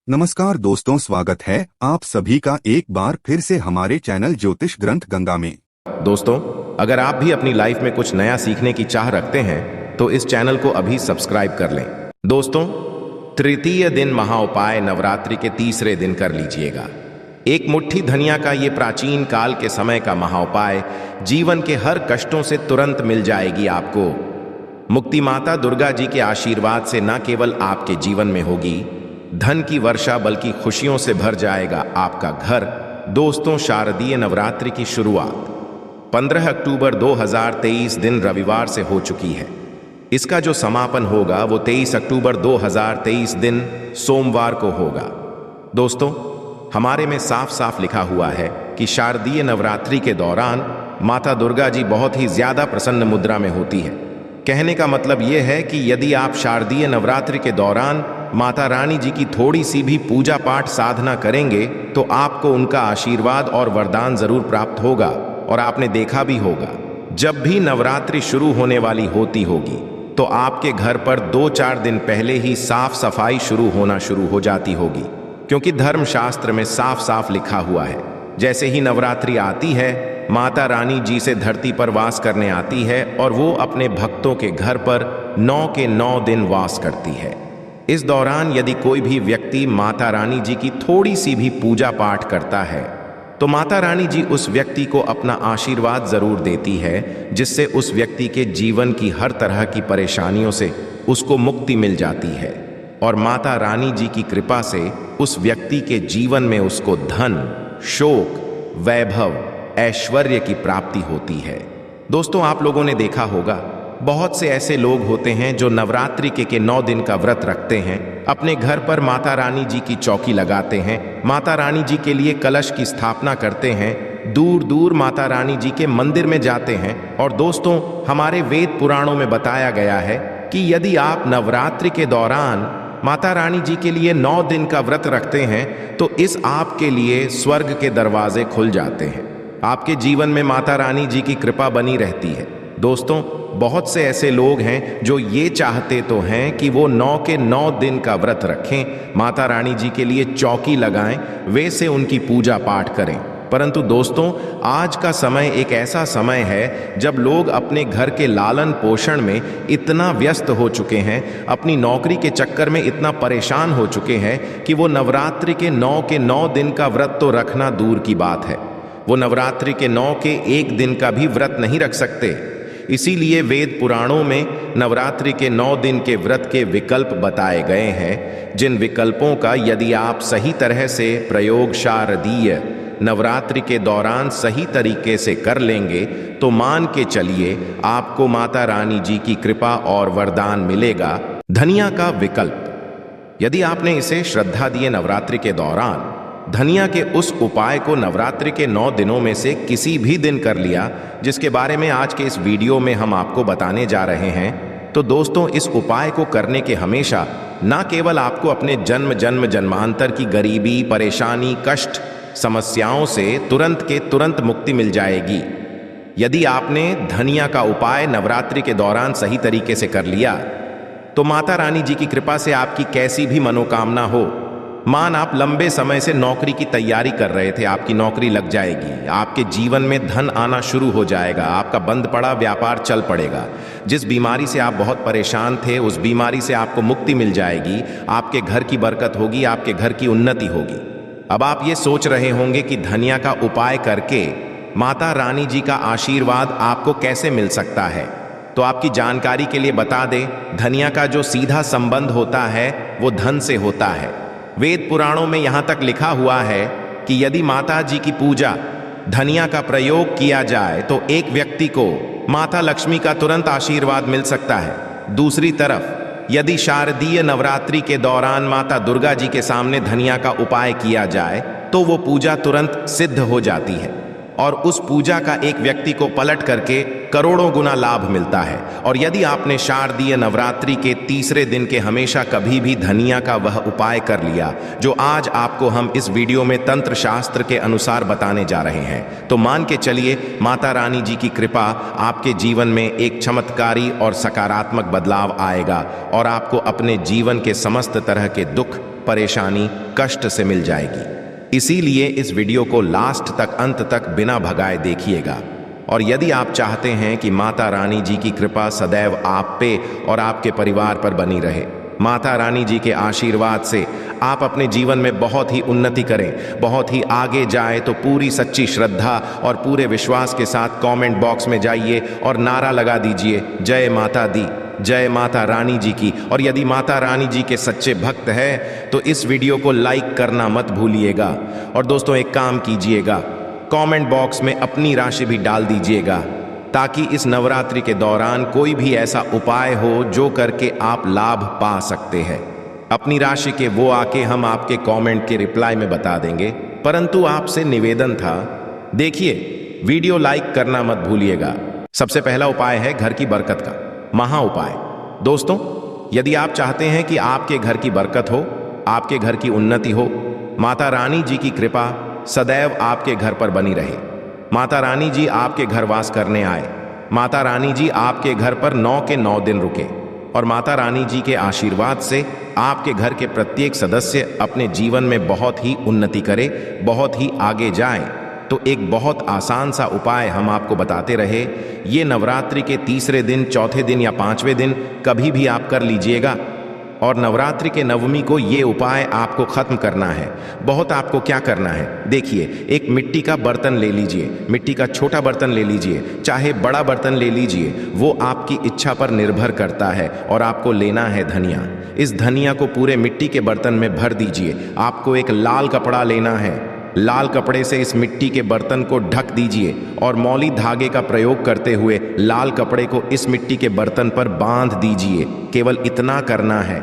नमस्कार दोस्तों, स्वागत है आप सभी का एक बार फिर से हमारे चैनल ज्योतिष ग्रंथ गंगा में। दोस्तों, अगर आप भी अपनी लाइफ में कुछ नया सीखने की चाह रखते हैं तो इस चैनल को अभी सब्सक्राइब कर लें। दोस्तों, तृतीय दिन महाउपाय नवरात्रि के तीसरे दिन कर लीजिएगा। एक मुट्ठी धनिया का ये प्राचीन काल के समय का महाउपाय जीवन के हर कष्टों से तुरंत मिल जाएगी आपको। मुक्ति माता दुर्गा जी के आशीर्वाद से न केवल आपके जीवन में होगी धन की वर्षा, बल्कि खुशियों से भर जाएगा आपका घर। दोस्तों, शारदीय नवरात्रि की शुरुआत 15 अक्टूबर 2023 दिन रविवार से हो चुकी है। इसका जो समापन होगा वो 23 अक्टूबर 2023 दिन सोमवार को होगा। दोस्तों, हमारे में साफ साफ लिखा हुआ है कि शारदीय नवरात्रि के दौरान माता दुर्गा जी बहुत ही ज्यादा प्रसन्न मुद्रा में होती है। कहने का मतलब ये है कि यदि आप शारदीय नवरात्रि के दौरान माता रानी जी की थोड़ी सी भी पूजा पाठ साधना करेंगे तो आपको उनका आशीर्वाद और वरदान जरूर प्राप्त होगा। और आपने देखा भी होगा, जब भी नवरात्रि शुरू होने वाली होती होगी तो आपके घर पर 2-4 दिन पहले ही साफ सफाई शुरू हो जाती होगी, क्योंकि धर्मशास्त्र में साफ साफ लिखा हुआ है, जैसे ही नवरात्रि आती है माता रानी जी से धरती पर वास करने आती है और वो अपने भक्तों के घर पर 9 के 9 दिन वास करती है। इस दौरान यदि कोई भी व्यक्ति माता रानी जी की थोड़ी सी भी पूजा पाठ करता है तो माता रानी जी उस व्यक्ति को अपना आशीर्वाद जरूर देती है, जिससे उस व्यक्ति के जीवन की हर तरह की परेशानियों से उसको मुक्ति मिल जाती है और माता रानी जी की कृपा से उस व्यक्ति के जीवन में उसको धन, शोक, वैभव, ऐश्वर्य की प्राप्ति होती है। दोस्तों, आप लोगों ने देखा होगा, बहुत से ऐसे लोग होते हैं जो नवरात्रि के 9 दिन का व्रत रखते हैं, अपने घर पर माता रानी जी की चौकी लगाते हैं, माता रानी जी के लिए कलश की स्थापना करते हैं, दूर दूर माता रानी जी के मंदिर में जाते हैं। और दोस्तों, हमारे वेद पुराणों में बताया गया है कि यदि आप नवरात्रि के दौरान माता रानी जी के लिए 9 दिन का व्रत रखते हैं तो इस आपके लिए स्वर्ग के दरवाजे खुल जाते हैं। आपके जीवन में माता रानी जी की कृपा बनी रहती है। दोस्तों, बहुत से ऐसे लोग हैं जो ये चाहते तो हैं कि वो 9 के 9 दिन का व्रत रखें, माता रानी जी के लिए चौकी लगाएं, वैसे उनकी पूजा पाठ करें। परंतु दोस्तों, आज का समय एक ऐसा समय है जब लोग अपने घर के लालन पोषण में इतना व्यस्त हो चुके हैं, अपनी नौकरी के चक्कर में इतना परेशान हो चुके हैं कि वो नवरात्रि के 9 के 9 दिन का व्रत तो रखना दूर की बात है, वो नवरात्रि के 9 के 1 दिन का भी व्रत नहीं रख सकते। इसीलिए वेद पुराणों में नवरात्रि के 9 दिन के व्रत के विकल्प बताए गए हैं, जिन विकल्पों का यदि आप सही तरह से प्रयोग शारदीय नवरात्रि के दौरान सही तरीके से कर लेंगे तो मान के चलिए आपको माता रानी जी की कृपा और वरदान मिलेगा। धनिया का विकल्प, यदि आपने इसे श्रद्धा दिए नवरात्रि के दौरान धनिया के उस उपाय को नवरात्रि के 9 दिनों में से किसी भी दिन कर लिया, जिसके बारे में आज के इस वीडियो में हम आपको बताने जा रहे हैं, तो दोस्तों, इस उपाय को करने के हमेशा न केवल आपको अपने जन्मांतर की गरीबी, परेशानी, कष्ट, समस्याओं से तुरंत के तुरंत मुक्ति मिल जाएगी। यदि आपने धनिया का उपाय नवरात्रि के दौरान सही तरीके से कर लिया तो माता रानी जी की कृपा से आपकी कैसी भी मनोकामना हो, मान आप लंबे समय से नौकरी की तैयारी कर रहे थे, आपकी नौकरी लग जाएगी, आपके जीवन में धन आना शुरू हो जाएगा, आपका बंद पड़ा व्यापार चल पड़ेगा, जिस बीमारी से आप बहुत परेशान थे उस बीमारी से आपको मुक्ति मिल जाएगी, आपके घर की बरकत होगी, आपके घर की उन्नति होगी। अब आप ये सोच रहे होंगे कि धनिया का उपाय करके माता रानी जी का आशीर्वाद आपको कैसे मिल सकता है, तो आपकी जानकारी के लिए बता दें, धनिया का जो सीधा संबंध होता है वो धन से होता है। वेद पुराणों में यहाँ तक लिखा हुआ है कि यदि माता जी की पूजा धनिया का प्रयोग किया जाए तो एक व्यक्ति को माता लक्ष्मी का तुरंत आशीर्वाद मिल सकता है। दूसरी तरफ यदि शारदीय नवरात्रि के दौरान माता दुर्गा जी के सामने धनिया का उपाय किया जाए तो वो पूजा तुरंत सिद्ध हो जाती है और उस पूजा का एक व्यक्ति को पलट करके करोड़ों गुना लाभ मिलता है। और यदि आपने शारदीय नवरात्रि के तीसरे दिन के हमेशा कभी भी धनिया का वह उपाय कर लिया जो आज आपको हम इस वीडियो में तंत्र शास्त्र के अनुसार बताने जा रहे हैं, तो मान के चलिए माता रानी जी की कृपा आपके जीवन में एक चमत्कारी और सकारात्मक बदलाव आएगा और आपको अपने जीवन के समस्त तरह के दुख, परेशानी कष्ट से मिल जाएगी। इसीलिए इस वीडियो को लास्ट तक, अंत तक बिना भगाए देखिएगा। और यदि आप चाहते हैं कि माता रानी जी की कृपा सदैव आप पे और आपके परिवार पर बनी रहे, माता रानी जी के आशीर्वाद से आप अपने जीवन में बहुत ही उन्नति करें, बहुत ही आगे जाए, तो पूरी सच्ची श्रद्धा और पूरे विश्वास के साथ कमेंट बॉक्स में जाइए और नारा लगा दीजिए, जय माता दी, जय माता रानी जी की। और यदि माता रानी जी के सच्चे भक्त हैं तो इस वीडियो को लाइक करना मत भूलिएगा। और दोस्तों एक काम कीजिएगा, कमेंट बॉक्स में अपनी राशि भी डाल दीजिएगा, ताकि इस नवरात्रि के दौरान कोई भी ऐसा उपाय हो जो करके आप लाभ पा सकते हैं। अपनी राशि के वो आके हम आपके कमेंट के रिप्लाई में बता देंगे, परंतु आपसे निवेदन था, देखिए वीडियो लाइक करना मत भूलिएगा। सबसे पहला उपाय है घर की बरकत का महा उपाय। दोस्तों यदि आप चाहते हैं कि आपके घर की बरकत हो, आपके घर की उन्नति हो, माता रानी जी की कृपा सदैव आपके घर पर बनी रहे, माता रानी जी आपके घर वास करने आए, माता रानी जी आपके घर पर 9 के 9 दिन रुके, और माता रानी जी के आशीर्वाद से आपके घर के प्रत्येक सदस्य अपने जीवन में बहुत ही उन्नति करे, बहुत ही आगे जाए, तो एक बहुत आसान सा उपाय हम आपको बताते रहे। ये नवरात्रि के तीसरे दिन, चौथे दिन या 5वें दिन कभी भी आप कर लीजिएगा। और नवरात्रि के नवमी को ये उपाय आपको खत्म करना है। बहुत आपको क्या करना है, देखिए एक मिट्टी का बर्तन ले लीजिए, मिट्टी का छोटा बर्तन ले लीजिए, चाहे बड़ा बर्तन ले लीजिए, वो आपकी इच्छा पर निर्भर करता है। और आपको लेना है धनिया। इस धनिया को पूरे मिट्टी के बर्तन में भर दीजिए। आपको एक लाल कपड़ा लेना है, लाल कपड़े से इस मिट्टी के बर्तन को ढक दीजिए और मौली धागे का प्रयोग करते हुए लाल कपड़े को इस मिट्टी के बर्तन पर बांध दीजिए। केवल इतना करना है।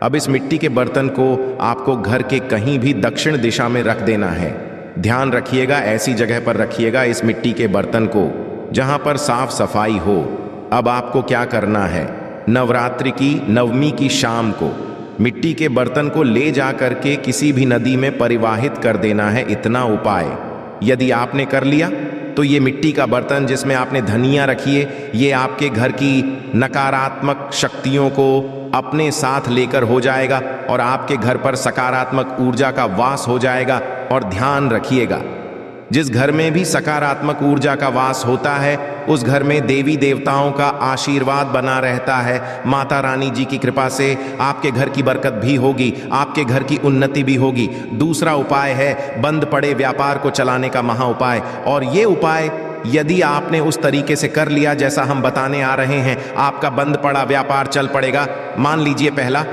अब इस मिट्टी के बर्तन को आपको घर के कहीं भी दक्षिण दिशा में रख देना है। ध्यान रखिएगा, ऐसी जगह पर रखिएगा इस मिट्टी के बर्तन को जहां पर साफ सफाई हो। अब आपको क्या करना है, नवरात्रि की नवमी की शाम को मिट्टी के बर्तन को ले जा करके किसी भी नदी में परिवाहित कर देना है। इतना उपाय यदि आपने कर लिया तो ये मिट्टी का बर्तन जिसमें आपने धनिया रखी है, ये आपके घर की नकारात्मक शक्तियों को अपने साथ लेकर हो जाएगा और आपके घर पर सकारात्मक ऊर्जा का वास हो जाएगा। और ध्यान रखिएगा, जिस घर में भी सकारात्मक ऊर्जा का वास होता है उस घर में देवी देवताओं का आशीर्वाद बना रहता है। माता रानी जी की कृपा से आपके घर की बरकत भी होगी, आपके घर की उन्नति भी होगी। दूसरा उपाय है बंद पड़े व्यापार को चलाने का महा उपाय। और ये उपाय यदि आपने उस तरीके से कर लिया जैसा हम बताने आ रहे हैं, आपका बंद पड़ा व्यापार चल पड़ेगा। मान लीजिए पहला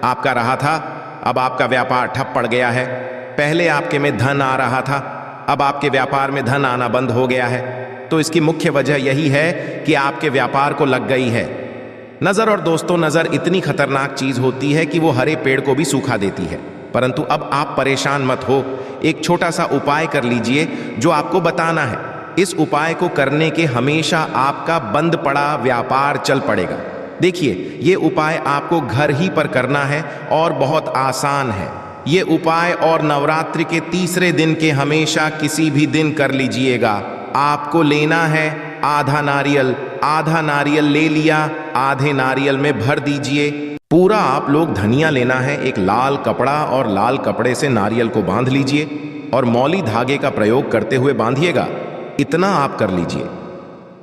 आपका रहा था, अब आपका व्यापार ठप पड़ गया है। पहले आपके में धन आ रहा था, अब आपके व्यापार में धन आना बंद हो गया है। तो इसकी मुख्य वजह यही है कि आपके व्यापार को लग गई है नजर। और दोस्तों नजर इतनी खतरनाक चीज होती है कि वो हरे पेड़ को भी सूखा देती है। परंतु अब आप परेशान मत हो, एक छोटा सा उपाय कर लीजिए जो आपको बताना है। इस उपाय को करने के हमेशा आपका बंद पड़ा व्यापार चल पड़ेगा। देखिए ये उपाय आपको घर ही पर करना है और बहुत आसान है ये उपाय। और नवरात्रि के तीसरे दिन के हमेशा किसी भी दिन कर लीजिएगा। आपको लेना है आधा नारियल ले लिया, आधे नारियल में भर दीजिए पूरा आप लोग धनिया लेना है। एक लाल कपड़ा और लाल कपड़े से नारियल को बांध लीजिए और मौली धागे का प्रयोग करते हुए बांधिएगा। इतना आप कर लीजिए।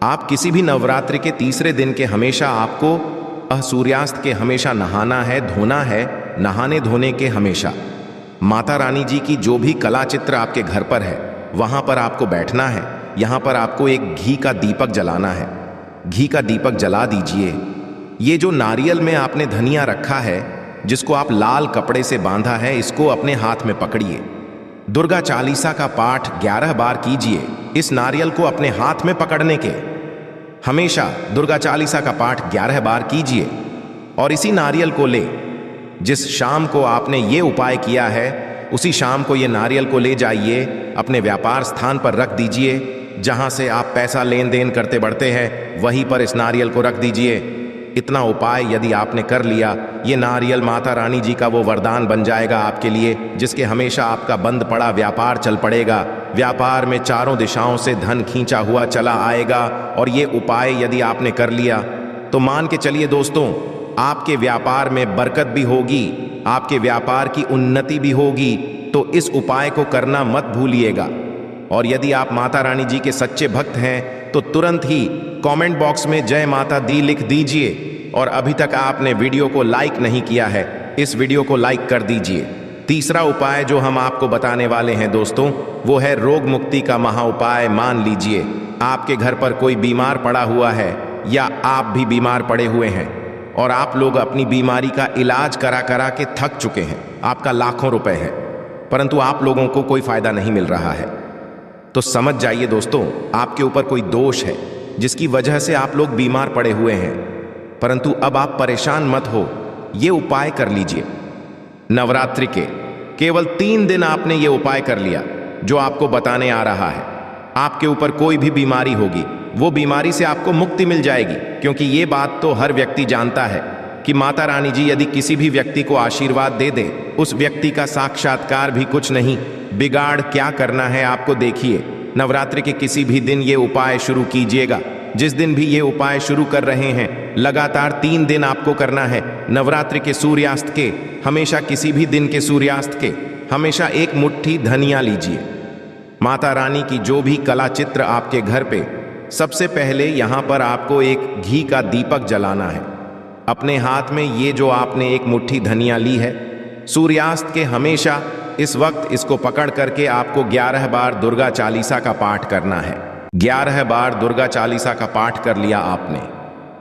आप किसी भी नवरात्रि के तीसरे दिन के हमेशा आपको सूर्यास्त के हमेशा नहाना है, धोना है। नहाने धोने के हमेशा माता रानी जी की जो भी कला चित्र आपके घर पर है वहां पर आपको बैठना है। यहां पर आपको एक घी का दीपक जलाना है। घी का दीपक जला दीजिए। ये जो नारियल में आपने धनिया रखा है जिसको आप लाल कपड़े से बांधा है, इसको अपने हाथ में पकड़िए। दुर्गा चालीसा का पाठ 11 बार कीजिए। इस नारियल को अपने हाथ में पकड़ने के हमेशा दुर्गा चालीसा का पाठ 11 बार कीजिए। और इसी नारियल को ले, जिस शाम को आपने ये उपाय किया है उसी शाम को ये नारियल को ले जाइए, अपने व्यापार स्थान पर रख दीजिए। जहां से आप पैसा लेन देन करते बढ़ते हैं वहीं पर इस नारियल को रख दीजिए। इतना उपाय यदि आपने कर लिया, ये नारियल माता रानी जी का वो वरदान बन जाएगा आपके लिए, जिसके हमेशा आपका बंद पड़ा व्यापार चल पड़ेगा। व्यापार में चारों दिशाओं से धन खींचा हुआ चला आएगा। और ये उपाय यदि आपने कर लिया तो मान के चलिए दोस्तों, आपके व्यापार में बरकत भी होगी, आपके व्यापार की उन्नति भी होगी। तो इस उपाय को करना मत भूलिएगा। और यदि आप माता रानी जी के सच्चे भक्त हैं तो तुरंत ही कमेंट बॉक्स में जय माता दी लिख दीजिए। और अभी तक आपने वीडियो को लाइक नहीं किया है, इस वीडियो को लाइक कर दीजिए। तीसरा उपाय जो हम आपको बताने वाले हैं दोस्तों, वो है रोग मुक्ति का महा उपाय। मान लीजिए आपके घर पर कोई बीमार पड़ा हुआ है या आप भी बीमार पड़े हुए हैं और आप लोग अपनी बीमारी का इलाज करा करा के थक चुके हैं। आपका लाखों रुपए है परंतु आप लोगों को कोई फायदा नहीं मिल रहा है। तो समझ जाइए दोस्तों, आपके ऊपर कोई दोष है जिसकी वजह से आप लोग बीमार पड़े हुए हैं। परंतु अब आप परेशान मत हो, ये उपाय कर लीजिए। नवरात्रि के केवल 3 दिन आपने ये उपाय कर लिया जो आपको बताने आ रहा है। आपके ऊपर कोई भी बीमारी होगी, वो बीमारी से आपको मुक्ति मिल जाएगी। क्योंकि ये बात तो हर व्यक्ति जानता है कि माता रानी जी यदि किसी भी व्यक्ति को आशीर्वाद दे दे, उस व्यक्ति का साक्षात्कार भी कुछ नहीं बिगाड़। क्या करना है आपको देखिए, नवरात्रि के किसी भी दिन ये उपाय शुरू कीजिएगा। जिस दिन भी ये उपाय शुरू कर रहे हैं, लगातार 3 दिन आपको करना है। नवरात्रि के सूर्यास्त के, हमेशा किसी भी दिन के सूर्यास्त के, हमेशा एक मुट्ठी धनिया लीजिए। माता रानी की जो भी कला चित्र आपके घर पे, सबसे पहले यहाँ पर आपको एक घी का दीपक जलाना है। अपने हाथ में ये जो आपने एक मुट्ठी धनिया ली है, सूर्यास्त के हमेशा इस वक्त इसको पकड़ करके आपको 11 बार दुर्गा चालीसा का पाठ करना है। 11 बार दुर्गा चालीसा का पाठ कर लिया आपने।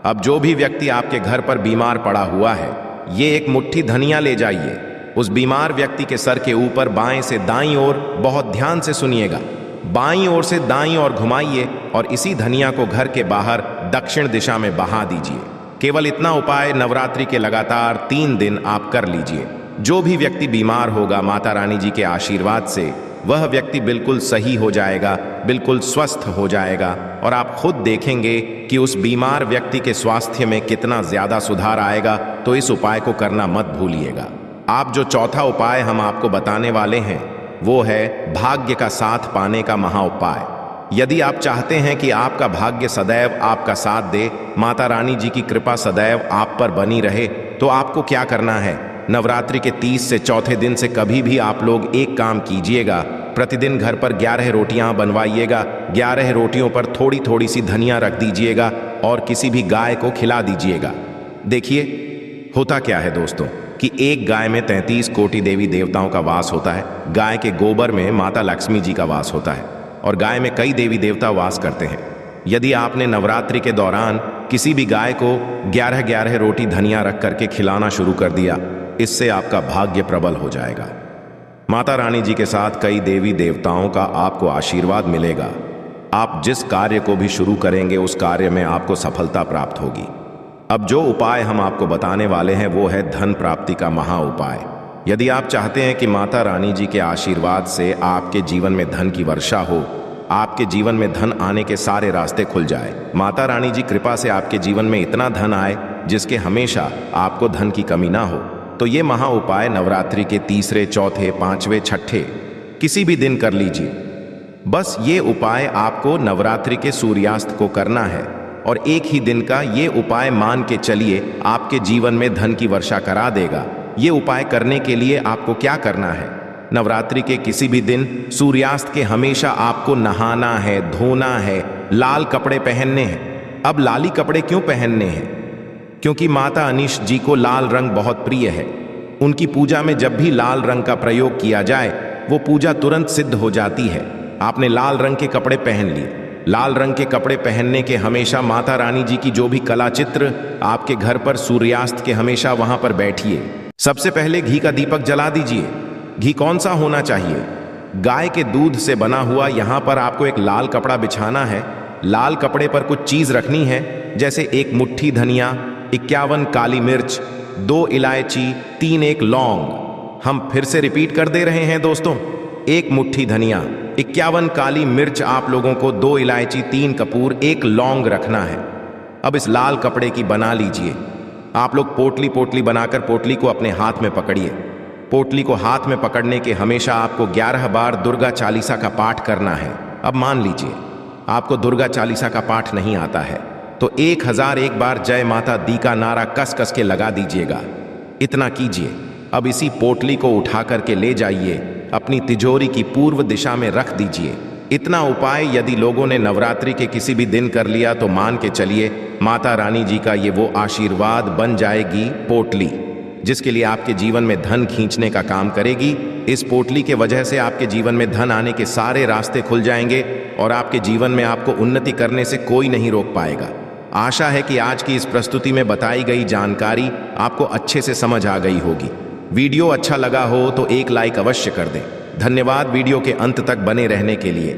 अब जो भी व्यक्ति आपके घर पर बीमार पड़ा हुआ है, ये एक मुट्ठी धनिया ले जाइए। उस बीमार व्यक्ति के सर के ऊपर बाएं से दाईं ओर, बहुत ध्यान से सुनिएगा, बाईं ओर से दाईं ओर घुमाइए और इसी धनिया को घर के बाहर दक्षिण दिशा में बहा दीजिए। केवल इतना उपाय नवरात्रि के लगातार 3 दिन आप कर लीजिए। जो भी व्यक्ति बीमार होगा माता रानी जी के आशीर्वाद से, वह व्यक्ति बिल्कुल सही हो जाएगा, बिल्कुल स्वस्थ हो जाएगा। और आप खुद देखेंगे कि उस बीमार व्यक्ति के स्वास्थ्य में कितना ज्यादा सुधार आएगा। तो इस उपाय को करना मत भूलिएगा। आप जो चौथा उपाय हम आपको बताने वाले हैं, वो है भाग्य का साथ पाने का महा उपाय। यदि आप चाहते हैं कि आपका भाग्य सदैव आपका साथ दे, माता रानी जी की कृपा सदैव आप पर बनी रहे, तो आपको क्या करना है, नवरात्रि के 30 से चौथे दिन से कभी भी आप लोग एक काम कीजिएगा। प्रतिदिन घर पर 11 रोटियां बनवाइएगा। 11 रोटियों पर थोड़ी थोड़ी सी धनिया रख दीजिएगा और किसी भी गाय को खिला दीजिएगा। देखिए होता क्या है दोस्तों कि एक गाय में 33 कोटि देवी देवताओं का वास होता है। गाय के गोबर में माता लक्ष्मी जी का वास होता है और गाय में कई देवी देवता वास करते हैं। यदि आपने नवरात्रि के दौरान किसी भी गाय को 11-11 रोटी धनिया रख करके खिलाना शुरू कर दिया, इससे आपका भाग्य प्रबल हो जाएगा। माता रानी जी के साथ कई देवी देवताओं का आपको आशीर्वाद मिलेगा। आप जिस कार्य को भी शुरू करेंगे उस कार्य में आपको सफलता प्राप्त होगी। अब जो उपाय हम आपको बताने वाले हैं वो है धन प्राप्ति का महा उपाय। यदि आप चाहते हैं कि माता रानी जी के आशीर्वाद से आपके जीवन में धन की वर्षा हो, आपके जीवन में धन आने के सारे रास्ते खुल जाए, माता रानी जी कृपा से आपके जीवन में इतना धन आए जिसके हमेशा आपको धन की कमी ना हो, तो ये महा उपाय नवरात्रि के 3, 4, 5, 6 किसी भी दिन कर लीजिए। बस ये उपाय आपको नवरात्रि के सूर्यास्त को करना है और एक ही दिन का ये उपाय मान के चलिए आपके जीवन में धन की वर्षा करा देगा। ये उपाय करने के लिए आपको क्या करना है, नवरात्रि के किसी भी दिन सूर्यास्त के हमेशा आपको नहाना है, धोना है, लाल कपड़े पहनने हैं। अब लाली कपड़े क्यों पहनने हैं? क्योंकि माता अनीश जी को लाल रंग बहुत प्रिय है। उनकी पूजा में जब भी लाल रंग का प्रयोग किया जाए वो पूजा तुरंत सिद्ध हो जाती है। आपने लाल रंग के कपड़े पहन लिए। लाल रंग के कपड़े पहनने के हमेशा माता रानी जी की जो भी कला चित्र आपके घर पर सूर्यास्त के हमेशा वहां पर बैठिए। सबसे पहले घी का दीपक जला दीजिए। घी कौन सा होना चाहिए? गाय के दूध से बना हुआ। यहाँ पर आपको एक लाल कपड़ा बिछाना है। लाल कपड़े पर कुछ चीज रखनी है, जैसे एक मुट्ठी धनिया, 51 काली मिर्च, 2 इलायची, 3 एक लौंग। हम फिर से रिपीट कर दे रहे हैं दोस्तों, 1 मुट्ठी धनिया, 51 काली मिर्च आप लोगों को, 2 इलायची, 3 कपूर, 1 लौंग रखना है। अब इस लाल कपड़े की बना लीजिए। आप लोग पोटली पोटली बनाकर पोटली को अपने हाथ में पकड़िए। पोटली को हाथ में पकड़ने के हमेशा आपको 11 बार दुर्गा चालीसा का पाठ करना है। अब मान लीजिए आपको दुर्गा चालीसा का पाठ नहीं आता है तो 1001 बार जय माता दी का नारा कस कस के लगा दीजिएगा। इतना कीजिए। अब इसी पोटली को उठा करके ले जाइए, अपनी तिजोरी की पूर्व दिशा में रख दीजिए। इतना उपाय यदि लोगों ने नवरात्रि के किसी भी दिन कर लिया तो मान के चलिए माता रानी जी का ये वो आशीर्वाद बन जाएगी पोटली, जिसके लिए आपके जीवन में धन खींचने का काम करेगी। इस पोटली के वजह से आपके जीवन में धन आने के सारे रास्ते खुल जाएंगे और आपके जीवन में आपको उन्नति करने से कोई नहीं रोक पाएगा। आशा है कि आज की इस प्रस्तुति में बताई गई जानकारी आपको अच्छे से समझ आ गई होगी। वीडियो अच्छा लगा हो तो एक लाइक अवश्य कर दें। धन्यवाद वीडियो के अंत तक बने रहने के लिए।